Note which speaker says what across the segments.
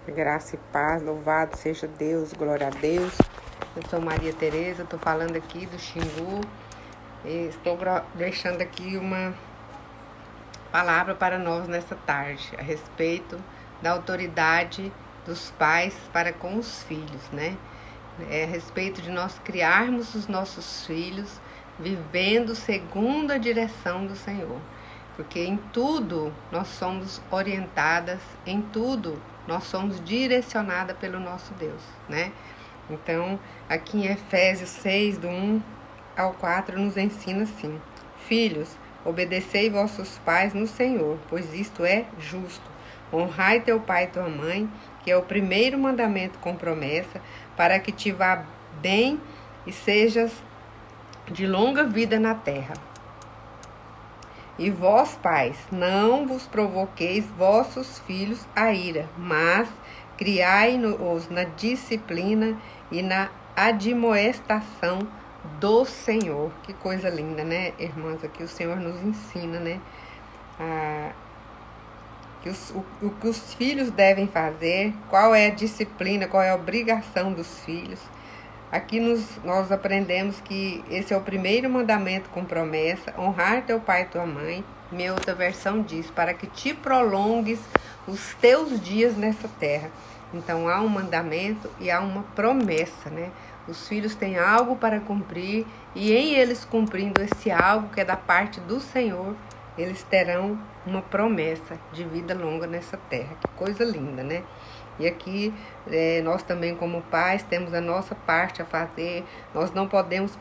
Speaker 1: Graça e paz, louvado seja Deus, glória a Deus. Eu sou Maria Tereza, estou falando aqui do Xingu e estou deixando aqui uma palavra para nós nessa tarde a respeito da autoridade dos pais para com os filhos, né? A respeito de nós criarmos os nossos filhos vivendo segundo a direção do Senhor, porque em tudo nós somos orientadas, em tudo nós somos direcionadas pelo nosso Deus, né? Então, aqui em Efésios 6, do 1 ao 4, nos ensina assim: Filhos, obedecei vossos pais no Senhor, pois isto é justo. Honrai teu pai e tua mãe, que é o primeiro mandamento com promessa, para que te vá bem e sejas de longa vida na terra. E vós, pais, não vos provoqueis vossos filhos a ira, mas criai-os na disciplina e na admoestação do Senhor. Que coisa linda, né, irmãs? Aqui o Senhor nos ensina, né? O que os filhos devem fazer, qual é a disciplina, qual é a obrigação dos filhos. Aqui nós aprendemos que esse é o primeiro mandamento com promessa: honrar teu pai e tua mãe. Minha outra versão diz: para que te prolongues os teus dias nessa terra. Então há um mandamento e há uma promessa, né? Os filhos têm algo para cumprir, e em eles cumprindo esse algo que é da parte do Senhor, eles terão uma promessa de vida longa nessa terra. Que coisa linda, né? E aqui nós também, como pais, temos a nossa parte a fazer. Nós não podemos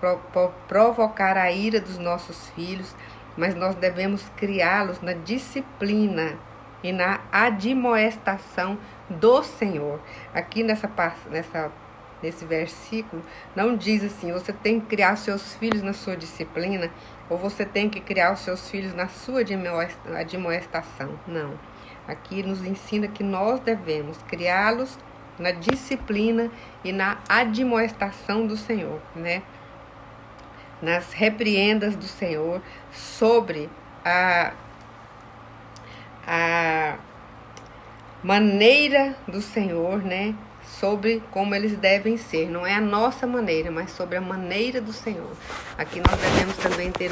Speaker 1: provocar a ira dos nossos filhos, mas nós devemos criá-los na disciplina e na admoestação do Senhor. Aqui nesse versículo não diz assim: você tem que criar seus filhos na sua disciplina, ou você tem que criar os seus filhos na sua admoestação. Não. Aqui nos ensina que nós devemos criá-los na disciplina e na admoestação do Senhor, né? Nas repreendas do Senhor, sobre a maneira do Senhor, né? Sobre como eles devem ser. Não é a nossa maneira, mas sobre a maneira do Senhor. Aqui nós devemos também ter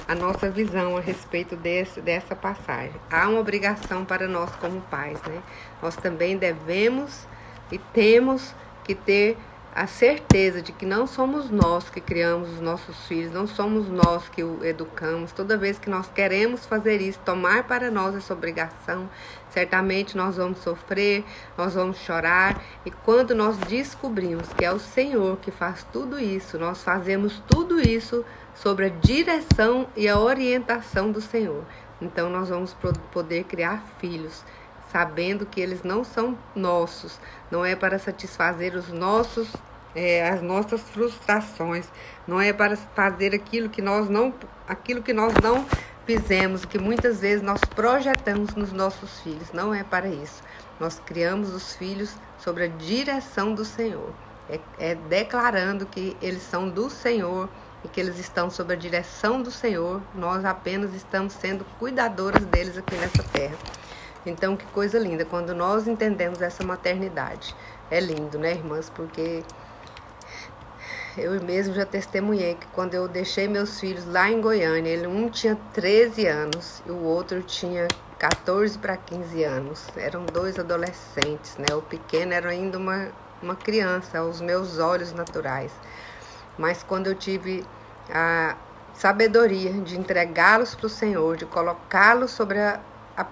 Speaker 1: a nossa visão a respeito dessa passagem. Há uma obrigação para nós como pais, né? Nós também devemos e temos que ter a certeza de que não somos nós que criamos os nossos filhos, não somos nós que o educamos. Toda vez que nós queremos fazer isso, tomar para nós essa obrigação, certamente nós vamos sofrer, nós vamos chorar. E quando nós descobrimos que é o Senhor que faz tudo isso, nós fazemos tudo isso sobre a direção e a orientação do Senhor. Então nós vamos poder criar filhos, sabendo que eles não são nossos, não é para satisfazer as nossas frustrações, não é para fazer aquilo que nós não fizemos, que muitas vezes nós projetamos nos nossos filhos. Não é para isso. Nós criamos os filhos sobre a direção do Senhor, declarando que eles são do Senhor e que eles estão sob a direção do Senhor. Nós apenas estamos sendo cuidadoras deles aqui nessa terra. Então, que coisa linda, quando nós entendemos essa maternidade. É lindo, né, irmãs? Porque eu mesmo já testemunhei que quando eu deixei meus filhos lá em Goiânia, um tinha 13 anos e o outro tinha 14 para 15 anos. Eram dois adolescentes, né? O pequeno era ainda uma criança, aos meus olhos naturais. Mas quando eu tive a sabedoria de entregá-los para o Senhor, de colocá-los sobre a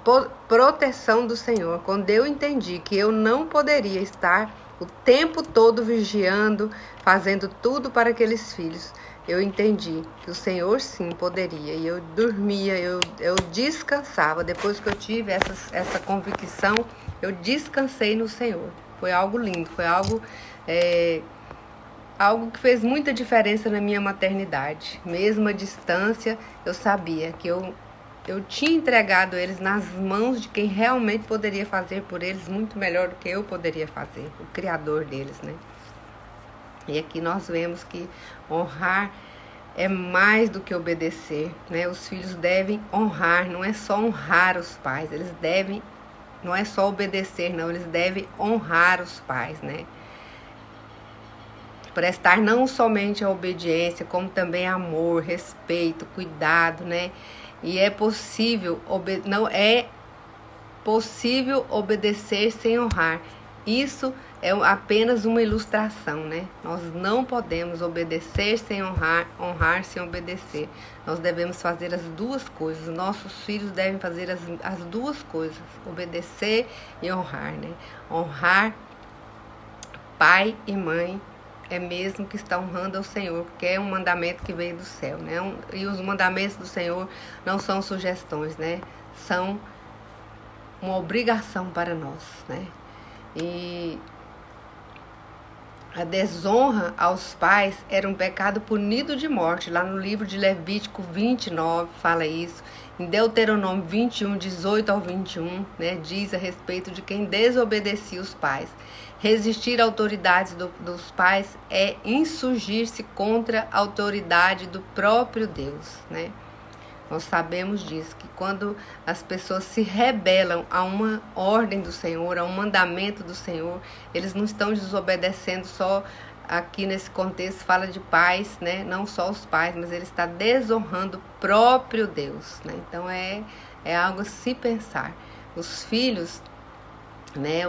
Speaker 1: proteção do Senhor, quando eu entendi que eu não poderia estar o tempo todo vigiando, fazendo tudo para aqueles filhos, eu entendi que o Senhor sim poderia. E eu dormia, eu descansava. Depois que eu tive essa convicção, eu descansei no Senhor. Foi algo lindo, foi algo que fez muita diferença na minha maternidade. Mesmo à distância, eu sabia que eu tinha entregado eles nas mãos de quem realmente poderia fazer por eles muito melhor do que eu poderia fazer, o Criador deles, né? E aqui nós vemos que honrar é mais do que obedecer, né? Os filhos devem honrar, não é só honrar os pais, eles devem não é só obedecer, não, eles devem honrar os pais, né? Prestar não somente a obediência, como também amor, respeito, cuidado, né? E é possível, não é possível obedecer sem honrar. Isso é apenas uma ilustração, né? Nós não podemos obedecer sem honrar, honrar sem obedecer. Nós devemos fazer as duas coisas. Nossos filhos devem fazer as duas coisas, obedecer e honrar, né? Honrar pai e mãe é mesmo que está honrando ao Senhor, porque é um mandamento que veio do céu, né? E os mandamentos do Senhor não são sugestões, né? São uma obrigação para nós, né? E a desonra aos pais era um pecado punido de morte. Lá no livro de Levítico 29 fala isso. Em Deuteronômio 21, 18 ao 21, né, diz a respeito de quem desobedecia os pais. Resistir à autoridade dos pais é insurgir-se contra a autoridade do próprio Deus, né? Nós sabemos disso, que quando as pessoas se rebelam a uma ordem do Senhor, a um mandamento do Senhor, eles não estão desobedecendo só, aqui nesse contexto fala de pais, né? Não só os pais, mas ele está desonrando o próprio Deus, né? Então é algo a se pensar. Os filhos, né?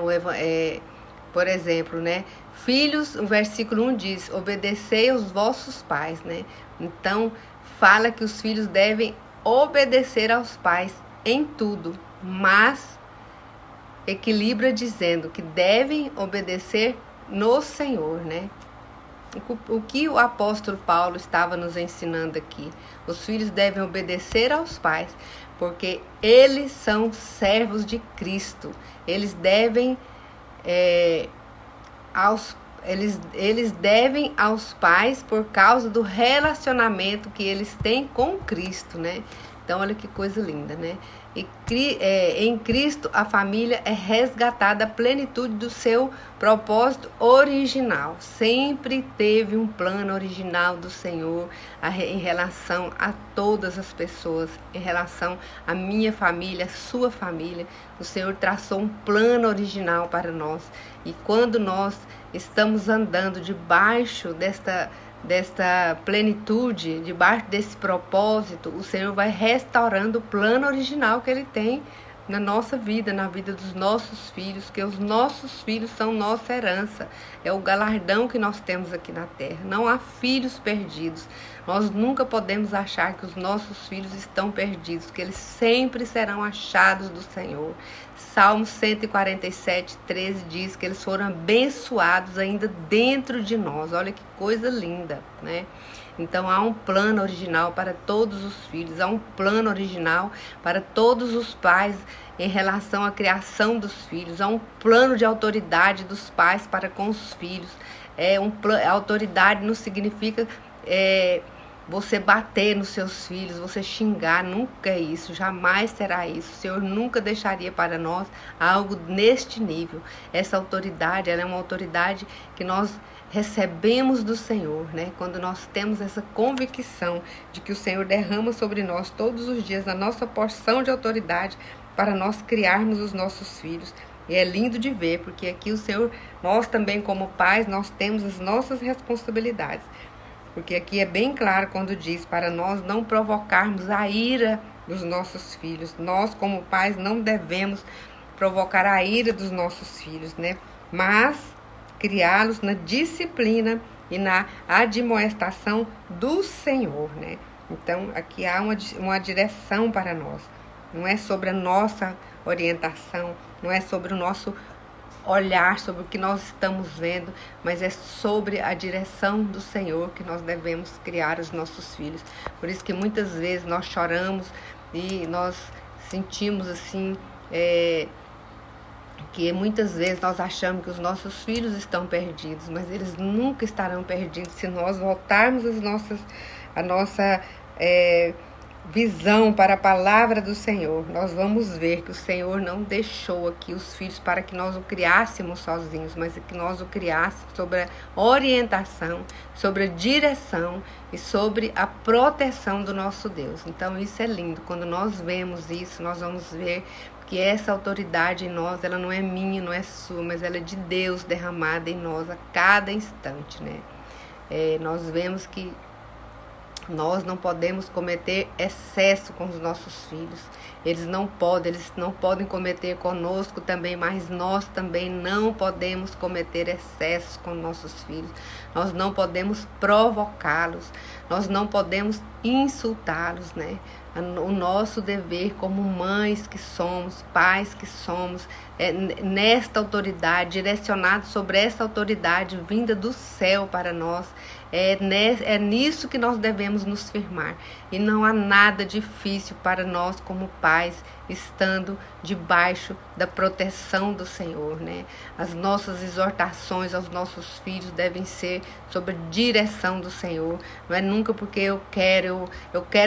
Speaker 1: Por exemplo, né? Filhos, o versículo 1 diz, obedecei aos vossos pais, né? Então fala que os filhos devem obedecer aos pais em tudo, mas equilibra dizendo que devem obedecer no Senhor, né? O que o apóstolo Paulo estava nos ensinando aqui? Os filhos devem obedecer aos pais, porque eles são servos de Cristo. Eles devem eles devem aos pais por causa do relacionamento que eles têm com Cristo, né? Então, olha que coisa linda, né? E em Cristo, a família é resgatada à plenitude do seu propósito original. Sempre teve um plano original do Senhor em relação a todas as pessoas, em relação à minha família, à sua família. O Senhor traçou um plano original para nós. E quando nós estamos andando debaixo desta plenitude, debaixo desse propósito, o Senhor vai restaurando o plano original que Ele tem na nossa vida, na vida dos nossos filhos, que os nossos filhos são nossa herança, é o galardão que nós temos aqui na terra. Não há filhos perdidos. Nós nunca podemos achar que os nossos filhos estão perdidos, que eles sempre serão achados do Senhor. Salmo 147, 13 diz que eles foram abençoados ainda dentro de nós. Olha que coisa linda, né? Então há um plano original para todos os filhos, há um plano original para todos os pais em relação à criação dos filhos, há um plano de autoridade dos pais para com os filhos. Autoridade não significa você bater nos seus filhos, você xingar, nunca é isso, jamais será isso. O Senhor nunca deixaria para nós algo neste nível. Essa autoridade, ela é uma autoridade que nós recebemos do Senhor, né? Quando nós temos essa convicção de que o Senhor derrama sobre nós todos os dias a nossa porção de autoridade para nós criarmos os nossos filhos. E é lindo de ver, porque aqui o Senhor, nós também como pais, nós temos as nossas responsabilidades. Porque aqui é bem claro quando diz para nós não provocarmos a ira dos nossos filhos. Nós como pais não devemos provocar a ira dos nossos filhos, né? Mas criá-los na disciplina e na admoestação do Senhor, né? Então, aqui há uma direção para nós. Não é sobre a nossa orientação, não é sobre o nosso olhar, sobre o que nós estamos vendo, mas é sobre a direção do Senhor que nós devemos criar os nossos filhos. Por isso que muitas vezes nós choramos e nós sentimos assim, que muitas vezes nós achamos que os nossos filhos estão perdidos, mas eles nunca estarão perdidos se nós voltarmos a nossa visão para a palavra do Senhor. Nós vamos ver que o Senhor não deixou aqui os filhos para que nós o criássemos sozinhos, mas que nós o criássemos sobre a orientação, sobre a direção e sobre a proteção do nosso Deus. Então isso é lindo. Quando nós vemos isso, nós vamos ver que essa autoridade em nós, ela não é minha, não é sua, mas ela é de Deus derramada em nós a cada instante, né? Nós vemos que nós não podemos cometer excesso com os nossos filhos. Eles não podem cometer conosco também, mas nós também não podemos cometer excessos com nossos filhos. Nós não podemos provocá-los, nós não podemos insultá-los, né? O nosso dever como mães que somos, pais que somos, nesta autoridade, direcionado sobre essa autoridade vinda do céu para nós, é nisso que nós devemos nos firmar. E não há nada difícil para nós como pais, estando debaixo da proteção do Senhor, né? As nossas exortações aos nossos filhos devem ser sob a direção do Senhor. Não é nunca porque eu quero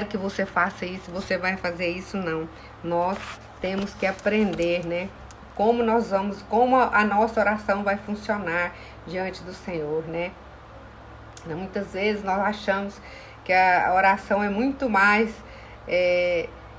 Speaker 1: que você faça isso, você vai fazer isso, não. Nós temos que aprender, né? Como a nossa oração vai funcionar diante do Senhor, né? Muitas vezes nós achamos que a oração é muito mais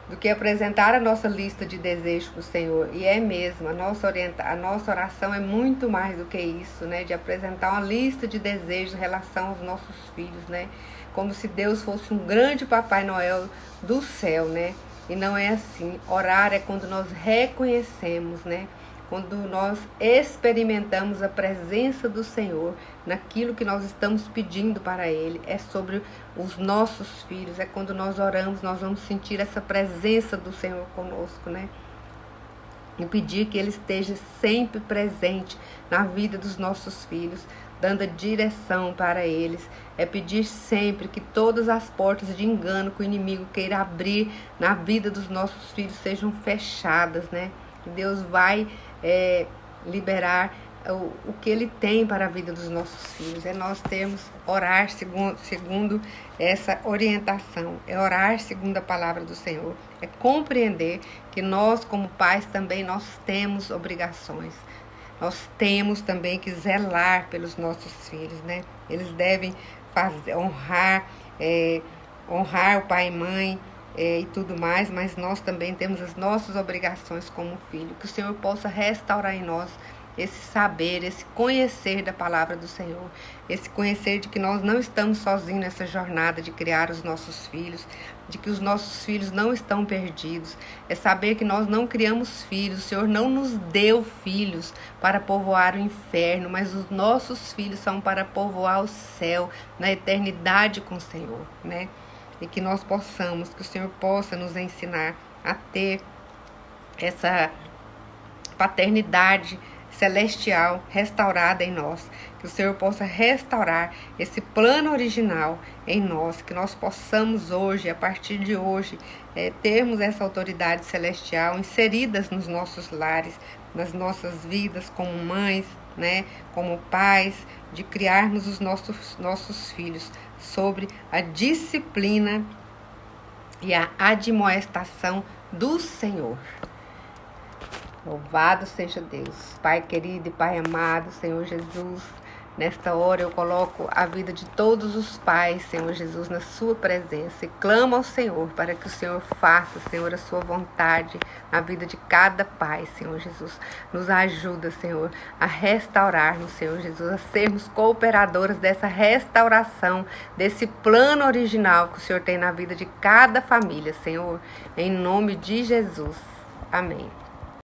Speaker 1: do que apresentar a nossa lista de desejos para o Senhor. E é mesmo, a nossa oração é muito mais do que isso, né? De apresentar uma lista de desejos em relação aos nossos filhos, né? Como se Deus fosse um grande Papai Noel do céu, né? E não é assim. Orar é quando nós reconhecemos, né? Quando nós experimentamos a presença do Senhor naquilo que nós estamos pedindo para Ele. É sobre os nossos filhos, é quando nós oramos, nós vamos sentir essa presença do Senhor conosco, né? E pedir que Ele esteja sempre presente na vida dos nossos filhos, dando a direção para eles. É pedir sempre que todas as portas de engano que o inimigo queira abrir na vida dos nossos filhos sejam fechadas, né? Que Deus vai liberar o que Ele tem para a vida dos nossos filhos. É nós orar segundo essa orientação. É orar segundo a palavra do Senhor. É compreender que nós, como pais, também nós temos obrigações. Nós temos também que zelar pelos nossos filhos, né? Eles devem honrar o pai e mãe, e tudo mais, mas nós também temos as nossas obrigações como filho. Que o Senhor possa restaurar em nós esse saber, esse conhecer da palavra do Senhor, esse conhecer de que nós não estamos sozinhos nessa jornada de criar os nossos filhos, de que os nossos filhos não estão perdidos. É saber que nós não criamos filhos, o Senhor não nos deu filhos para povoar o inferno, mas os nossos filhos são para povoar o céu, na eternidade com o Senhor, né? E que nós possamos, que o Senhor possa nos ensinar a ter essa paternidade celestial restaurada em nós. Que o Senhor possa restaurar esse plano original em nós. Que nós possamos hoje, a partir de hoje, termos essa autoridade celestial inseridas nos nossos lares, nas nossas vidas como mães, né, como pais, de criarmos os nossos filhos sobre a disciplina e a admoestação do Senhor. Louvado seja Deus. Pai querido e Pai amado, Senhor Jesus, nesta hora eu coloco a vida de todos os pais, Senhor Jesus, na sua presença e clamo ao Senhor para que o Senhor faça, Senhor, a sua vontade na vida de cada pai, Senhor Jesus. Nos ajuda, Senhor, a restaurarmos, Senhor Jesus, a sermos cooperadoras dessa restauração, desse plano original que o Senhor tem na vida de cada família, Senhor, em nome de Jesus. Amém.